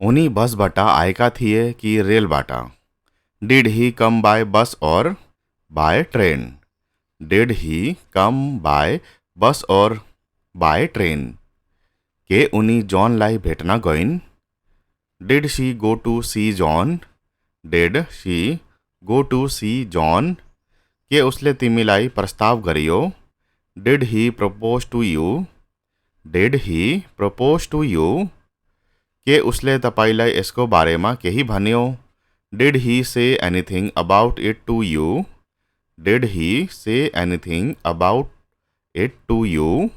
उनी बसबाट आएका थिए कि रेलबाट? Did he come by bus or by train? Did he come by bus or by train? के उनी जॉनलाई भेट्न गइन्? Did she go to see John? Did she go to see John? के उसले तिमीलाई प्रस्ताव गरियो? Did he propose to you? Did he propose to you? के उसले तपाईलाई यसको बारेमा केही भन्यो? Did he say anything about it to you? Did he say anything about it to you?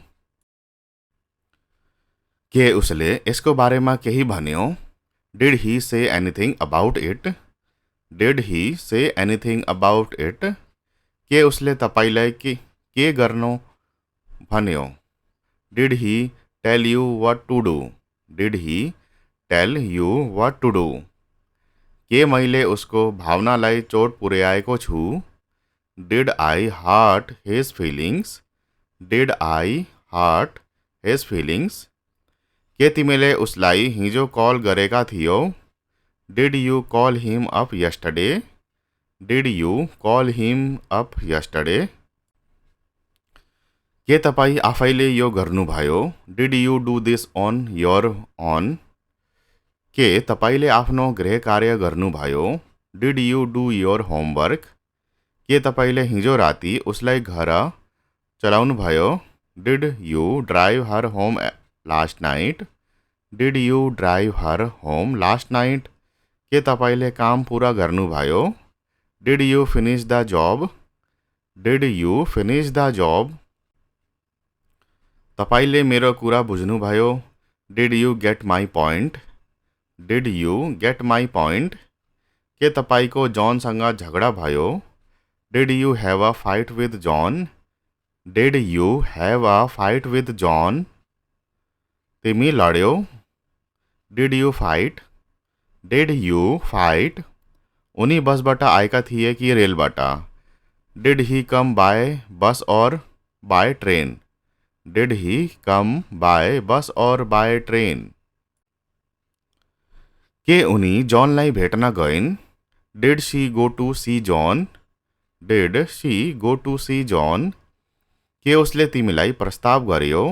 के उसले यसको बारेमा केही भन्यो? Did he say anything about it? Did he say anything about it? के उसले तपाईलाई के गर्नु भन्यो? Did he tell you what to do? Did he tell you what to do? के मैले उसको भावनालाई चोट पुर्याएको छु? Did I hurt his feelings? Did I hurt his feelings? के तिमीले उसलाई हिजो कल गरेका थियौ? Did you call him up yesterday? Did you call him up yesterday? के तपाईँ आफैले यो गर्नुभयो? Did you do this on your own? के तपाईँले आफ्नो गृह कार्य गर्नुभयो? Did you do your homework? के तपाईँले हिजो राति उसलाई घर चलाउनुभयो? Did you drive her home last night? Did you drive her home last night? के तपाईँले काम पुरा गर्नुभयो? Did you finish the job? Did you finish the job? तपाईँले मेरो कुरा बुझ्नुभयो? Did you get my point? Did you get my point? के तपाईँको जॉनसँग झगडा भयो? Did you have a fight with John? Did you have a fight with John? तिमी लड्यौ? Did you fight? Did you fight? उनी बसबाट आएका थिए कि रेलबाट? Did he come by bus or by train? Did he come by bus or by train? के उनी जॉनलाई भेट्न गइन्? Did she go to see John? Did she go to see John? के उसले तिमीलाई प्रस्ताव गर्यो?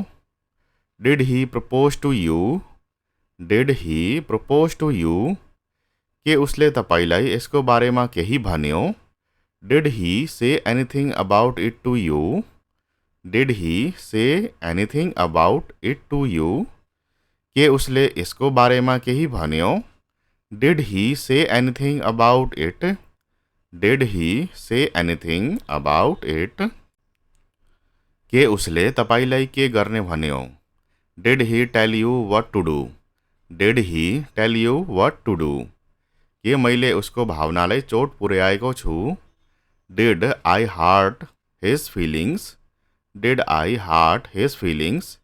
Did he propose to you? Did he propose to you? के उसले तपाईलाई यसको बारेमा केही भन्यो? Did he say anything about it to you? Did he say anything about it to you? के उसले यसको बारेमा केही भन्यो? Did he say anything about it? Did he say anything about it? के उसले तपाईलाई के गर्ने भन्यो? Did he tell you what to do? Did he tell you what to do? के मैले उसको भावनालाई चोट पुर्याएको छु? Did I hurt his feelings? Did I hurt his feelings?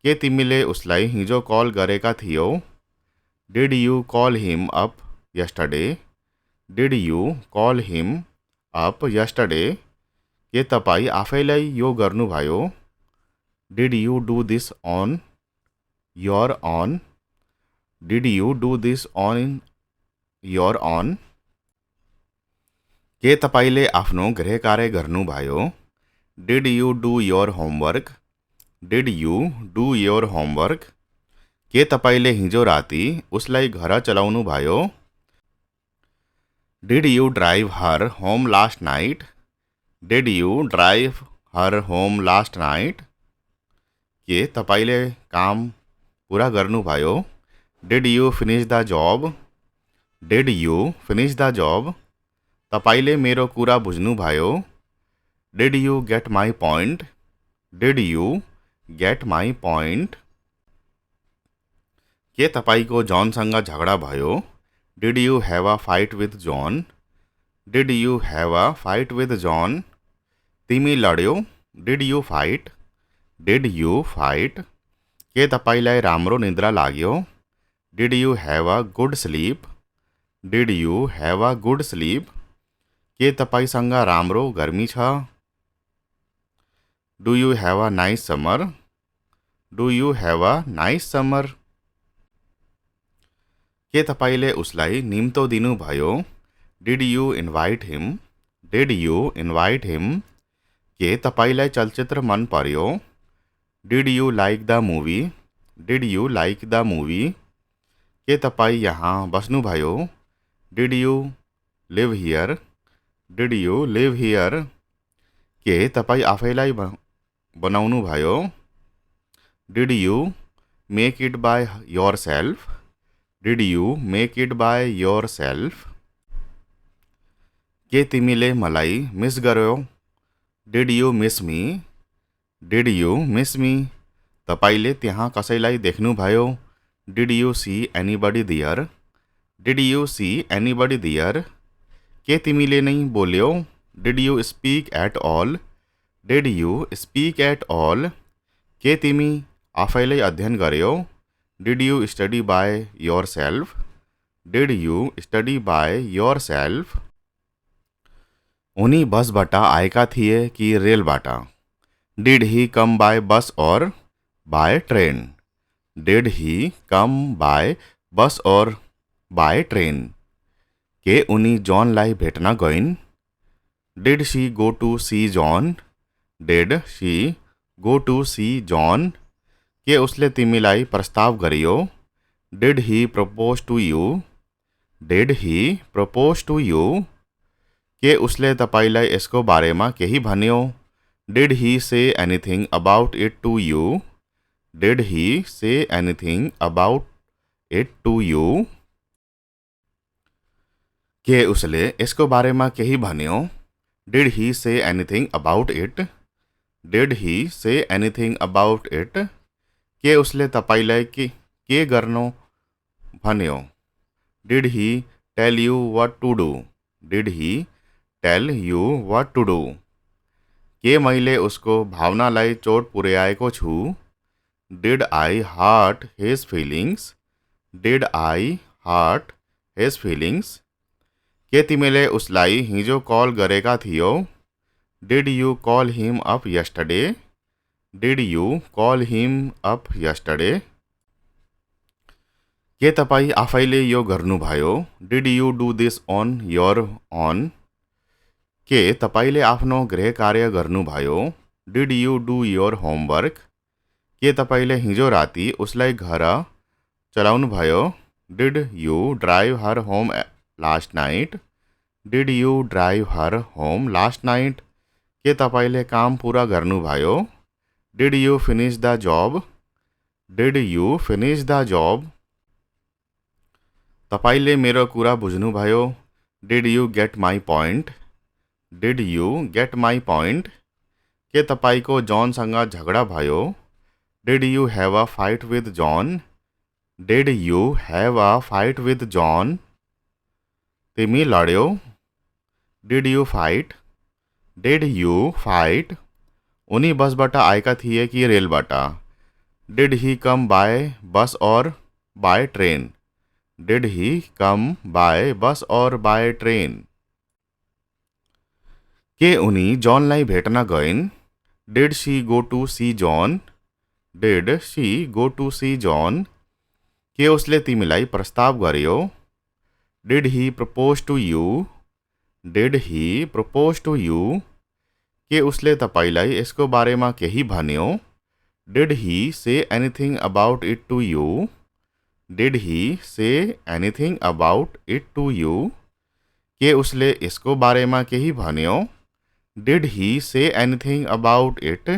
के तिमीले उसलाई हिजो कल गरेका थियौ? Did you call him up yesterday? Did you call him up yesterday? के तपाईँ आफैलाई यो गर्नुभयो? Did you do this on your own? Did you do this on your own? के तपाईँले आफ्नो गृह कार्य गर्नुभयो? Did you do your homework? Did you do your homework? के तपाईँले हिजो राति उसलाई घर चलाउनु भयो? Did you drive her home last night? Did you drive her home last night? के तपाईँले काम पुरा गर्नुभयो? Did you finish the job? Did you finish the job? तपाईँले मेरो कुरा बुझ्नुभयो? Did you get my point? Did you get my point? के तपाईँको जॉनसँग झगडा भयो? Did you have a fight with John? Did you have a fight with John? तिमी लड्यौ? Did you fight? Did you fight? के तपाईँलाई राम्रो निद्रा लाग्यो? Did you have a good sleep? Did you have a good sleep? के तपाईँसँग राम्रो गर्मी छ? Do you have a nice summer? Do you have a nice summer? के तपाईँले उसलाई निम्तो दिनुभयो? Did you invite him? Did you invite him? के तपाईँलाई चलचित्र मन पर्यो? Did you like the movie? Did you like the movie? के तपाईँ यहाँ बस्नुभयो? Did you live here? Did you live here? के तपाईँ आफैलाई बनाउनुभयो? Did you make it by yourself? Did you make it by yourself? के तिमीले मलाई मिस गर्यो? Did you miss me? Did you miss me? तपाईँले त्यहाँ कसैलाई देख्नुभयो? Did you see anybody there? Did you see anybody there? के तिमीले नै बोल्यौ? Did you speak at all? Did you speak at all? के तिमी आफैलाई अध्ययन गर्यौ? Did you study by yourself? Did you study by yourself? उनी बसबाट आएका थिए कि रेलबाट? Did he come by bus or by train? Did he come by bus or by train? के उनी जॉनलाई भेट्न गइन्? Did she go to see John? Did she go to see John? के उसले तिमीलाई प्रस्ताव गरियो? Did he propose to you? Did he propose to you? के उसले तपाईँलाई यसको बारेमा केही भन्यो? Did he say anything about it to you? Did he say anything about it to you? के उसले यसको बारेमा केही भन्यो? Did he say anything about it? Did he say anything about it? के उसले तपाईँलाई के गर्नु भन्यो? Did he tell you what to do? Did he tell you what to do? के मैले उसको भावनालाई चोट पुर्याएको छु? Did I hurt his feelings? Did I hurt his feelings? के तिमीले उसलाई हिजो कल गरेका थियौ? Did you call him up yesterday? Did you call him up yesterday? के तपाईँ आफैले यो गर्नुभयो? Did you do this on your own? के तपाईँले आफ्नो गृह कार्य गर्नुभयो? Did you do your homework? के तपाईँले हिजो राति उसलाई घर चलाउनुभयो? Did you drive her home last night? Did you drive her home last night? के तपाईँले काम पुरा गर्नुभयो? Did you finish the job? Did you finish the job? तपाईँले मेरो कुरा बुझ्नुभयो? Did you get my point? Did you get my point? के तपाईँको जॉनसँग झगडा भयो? Did you have a fight with John? Did you have a fight with John? तिमी लड्यौ? Did you fight? Did you fight? उनी बसबाट आएका थिए कि रेलबाट? Did he come by bus or by train? Did he come by bus or by train? के उनी जॉनलाई भेट्न गइन्? Did she go to see John? Did she go to see John? के उसले तिमीलाई प्रस्ताव गर्यो? Did he propose to you? Did he propose to you? के उसले तपाईँलाई यसको बारेमा केही भन्यो? Did he say anything about it to you? Did he say anything about it to you? के उसले यसको बारेमा केही भन्यो? Did he say anything about it?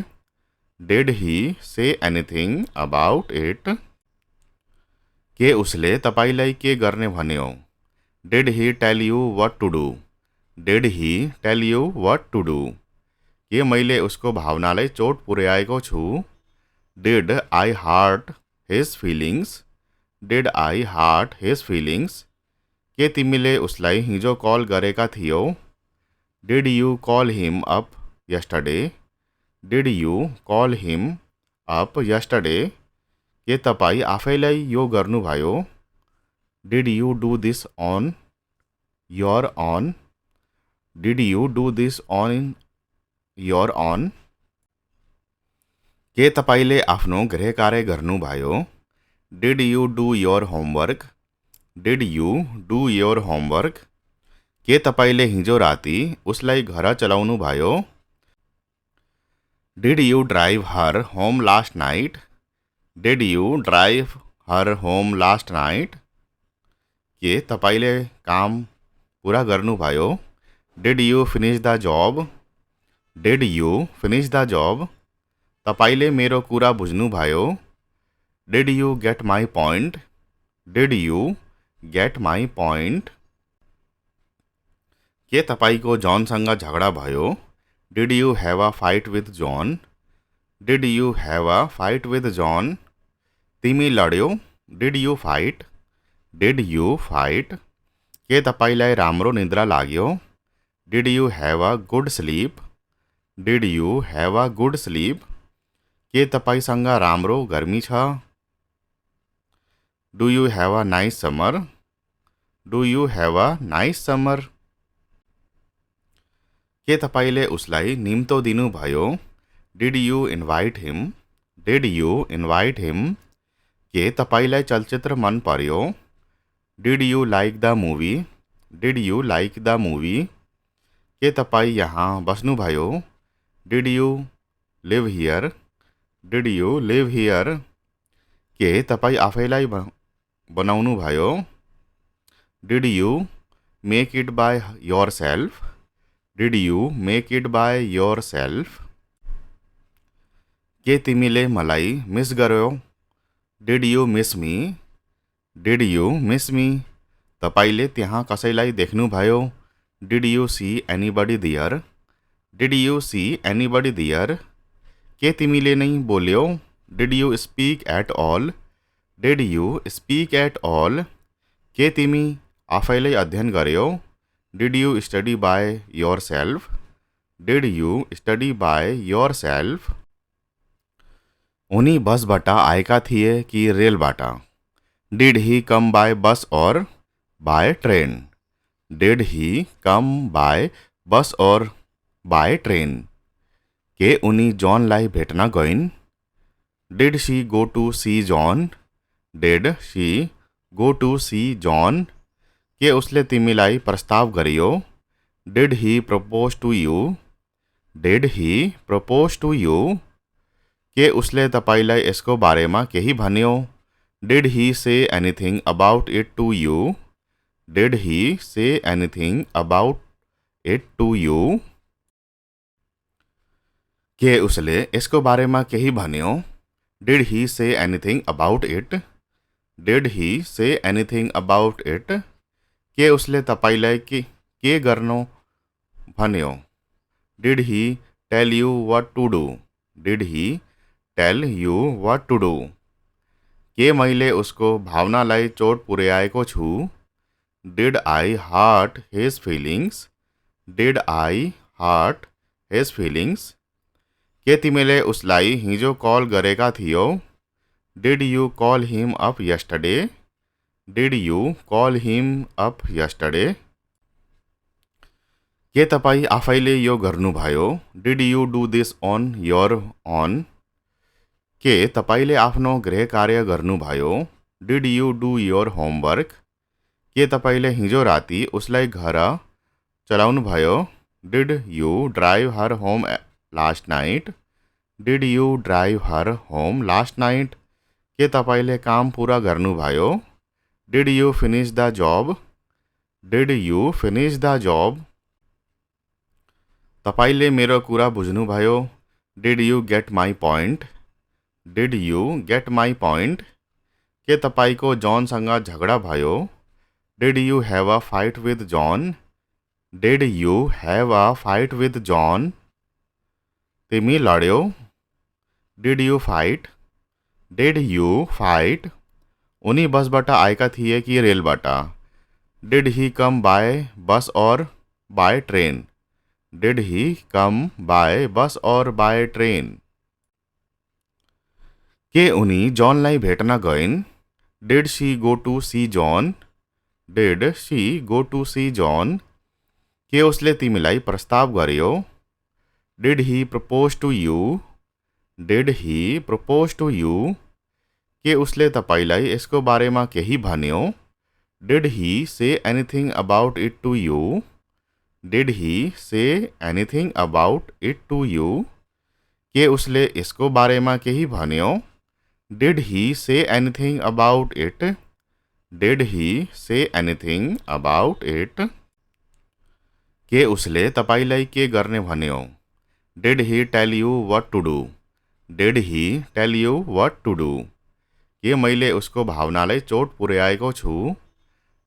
Did he say anything about it? के उसले तपाईँलाई के गर्ने भन्यो? Did he tell you what to do? Did he tell you what to do? के मैले उसको भावनालाई चोट पुर्याएको छु? Did I hurt his feelings? Did I hurt his feelings? के तिमीले उसलाई हिजो कल गरेका थियौ? Did you call him up yesterday? Did you call him up yesterday? के तपाईँ आफैलाई यो गर्नुभयो? Did you do this on your own? Did you do this on your own? के तपाईँले आफ्नो गृह कार्य गर्नुभयो? Did you do your homework? Did you do your homework? के तपाईँले हिजो राति उसलाई घर चलाउनु भयो? Did you drive her home last night? Did you drive her home last night? के तपाईँले काम पुरा गर्नुभयो? Did you finish the job? Did you finish the job? तपाईँले मेरो कुरा बुझ्नुभयो? Did you get my point? Did you get my point? के तपाईँको जॉनसँग झगडा भयो? Did you have a fight with John? Did you have a fight with John? तिमी लड्यौ? Did you fight? Did you fight? के तपाईँलाई राम्रो निद्रा लाग्यो? Did you have a good sleep? Did you have a good sleep? के तपाईँसँग राम्रो गर्मी छ? Do you have a nice summer? Do you have a nice summer? के तपाईँले उसलाई निम्तो दिनुभयो? Did you invite him? Did you invite him? के तपाईँलाई चलचित्र मन पर्यो? Did you like the movie? Did you like the movie? के तपाईँ यहाँ बस्नुभयो? Did you live here? Did you live here? के तपाईँ आफैलाई बनाउनुभयो? Did you make it by yourself? Did you make it by yourself? के तिमीले मलाई मिस गर्यौ? Did you miss me? Did you miss me? तपाईँले त्यहाँ कसैलाई देख्नुभयो? Did you see anybody there? Did you see anybody there? के तिमीले नै बोल्यौ? Did you speak at all? Did you speak at all? के तिमी आफैलाई अध्ययन गर्यौ? Did you study by yourself? Did you study by yourself? उनी बसबाट आएका थिए कि रेलबाट? Did he come by bus or by train? Did he come by bus or by train? के उनी जॉनलाई भेट्न गइन्? Did she go to see John? Did she go to see John? के उसले तिमीलाई प्रस्ताव गरियो? Did he propose to you? Did he propose to you? के उसले तपाईँलाई यसको बारेमा केही भन्यो? Did he say anything about it to you? Did he say anything about it to you? के उसले यसको बारेमा केही भन्यो? Did he say anything about it? Did he say anything about it? के उसले तपाईँलाई के गर्नु भन्यो? Did he tell you what to do? Did he tell you what to do? के मैले उसको भावनालाई चोट पुर्याएको छु? Did I hurt his feelings? Did I hurt his feelings? के तिमीले उसलाई हिजो कल गरेका थियौ? Did you call him up yesterday? Did you call him up yesterday? के तपाईँ आफैले यो गर्नुभयो? Did you do this on your own? के तपाईँले आफ्नो गृह कार्य गर्नुभयो? Did you do your homework? के तपाईँले हिजो राति उसलाई घर चलाउनुभयो? Did you drive her home last night? Did you drive her home last night? के तपाईँले काम पुरा गर्नुभयो? Did you finish the job? Did you finish the job? तपाईँले मेरो कुरा बुझ्नुभयो? Did you get my point? Did you get my point? के तपाईँको जॉनसँग झगडा भयो? Did you have a fight with John? Did you have a fight with John? तिमी लड्यौ? Did you fight? Did you fight? उनी बसबाट आएका थिए कि रेलबाट? Did he come by bus or by train? Did he come by bus or by train? के उनी जॉनलाई भेट्न गइन्? Did she go to see John? Did she go to see John? के उसले तिमीलाई प्रस्ताव गर्यो? Did he propose to you? Did he propose to you? के उसले तपाईँलाई यसको बारेमा केही भन्यो? Did he say anything about it to you? Did he say anything about it to you? के उसले इसको बारे में केही भन्यो? Did he say anything about it? Did he say anything about it? के उसले तपाईलाई के गर्ने भन्यो? Did he tell you what to do? Did he tell you what to do? के मैले उसको भावनालाई चोट पुर्याएको छु?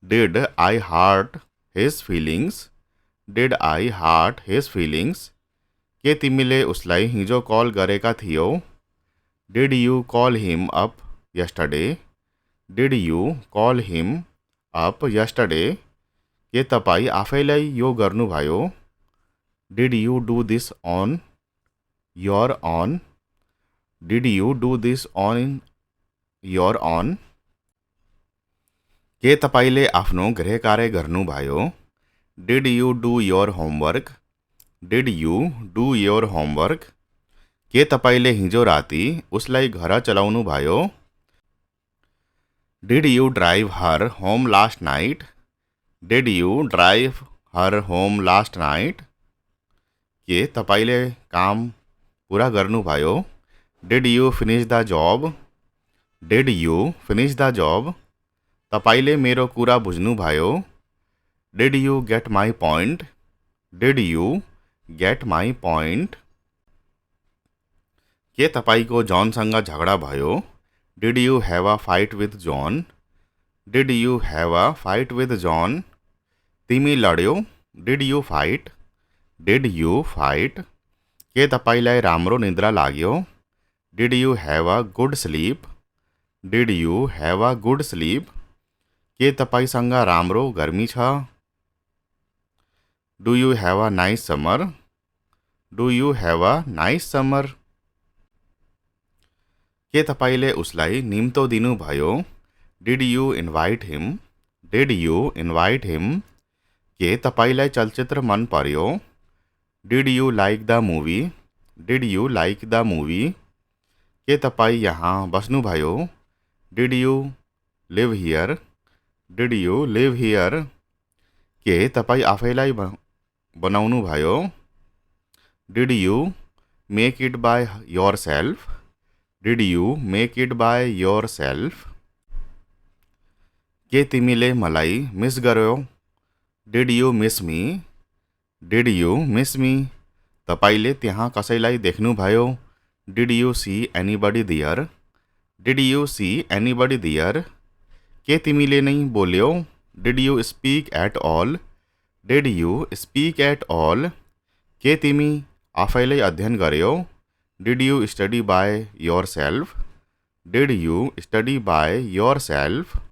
Did I hurt his feelings? Did I hurt his feelings? के तिमीले उसलाई हिजो कल गरेका थियौ? Did you call him up yesterday? Did you call him up yesterday? के तपाईँ आफैलाई यो गर्नुभयो? Did you do this on your own? Did you do this on your own? के तपाईँले आफ्नो गृह कार्य गर्नुभयो? Did you do your homework? Did you do your homework? के तपाईँले हिजो राति उसलाई घर चलाउनु भयो? Did you drive her home last night? Did you drive her home last night? के तपाईँले काम पुरा गर्नुभयो? Did you finish the job? Did you finish the job? तपाईँले मेरो कुरा बुझ्नुभयो? Did you get my point? Did you get my point? के तपाईँको जॉनसँग झगडा भयो? Did you have a fight with John? Did you have a fight with John? तिमी लड्यौ? Did you fight? Did you fight? के तपाईँलाई राम्रो निद्रा लाग्यो? Did you have a good sleep? Did you have a good sleep? के तपाईँसँग राम्रो गर्मी छ? Do you have a nice summer? Do you have a nice summer? के तपाईँले उसलाई निम्तो दिनुभयो? Did you invite him? Did you invite him? के तपाईँलाई चलचित्र मन पर्यो? Did you like the movie? Did you like the movie? के तपाईँ यहाँ बस्नुभयो? Did you live here? Did you live here? के तपाईँ आफैलाई बनाउनु भयो? Did you make it by yourself? Did you make it by yourself? के तिमीले मलाई मिस गर्यौ? Did you miss me? Did you miss me? तपाईँले त्यहाँ कसैलाई देख्नुभयो? Did you see anybody there? Did you see anybody there? के तिमीले नै बोल्यौ? Did you speak at all? Did you speak at all? के तिमी आफैलाई अध्ययन गर्यौ? Did you study by yourself? Did you study by your self?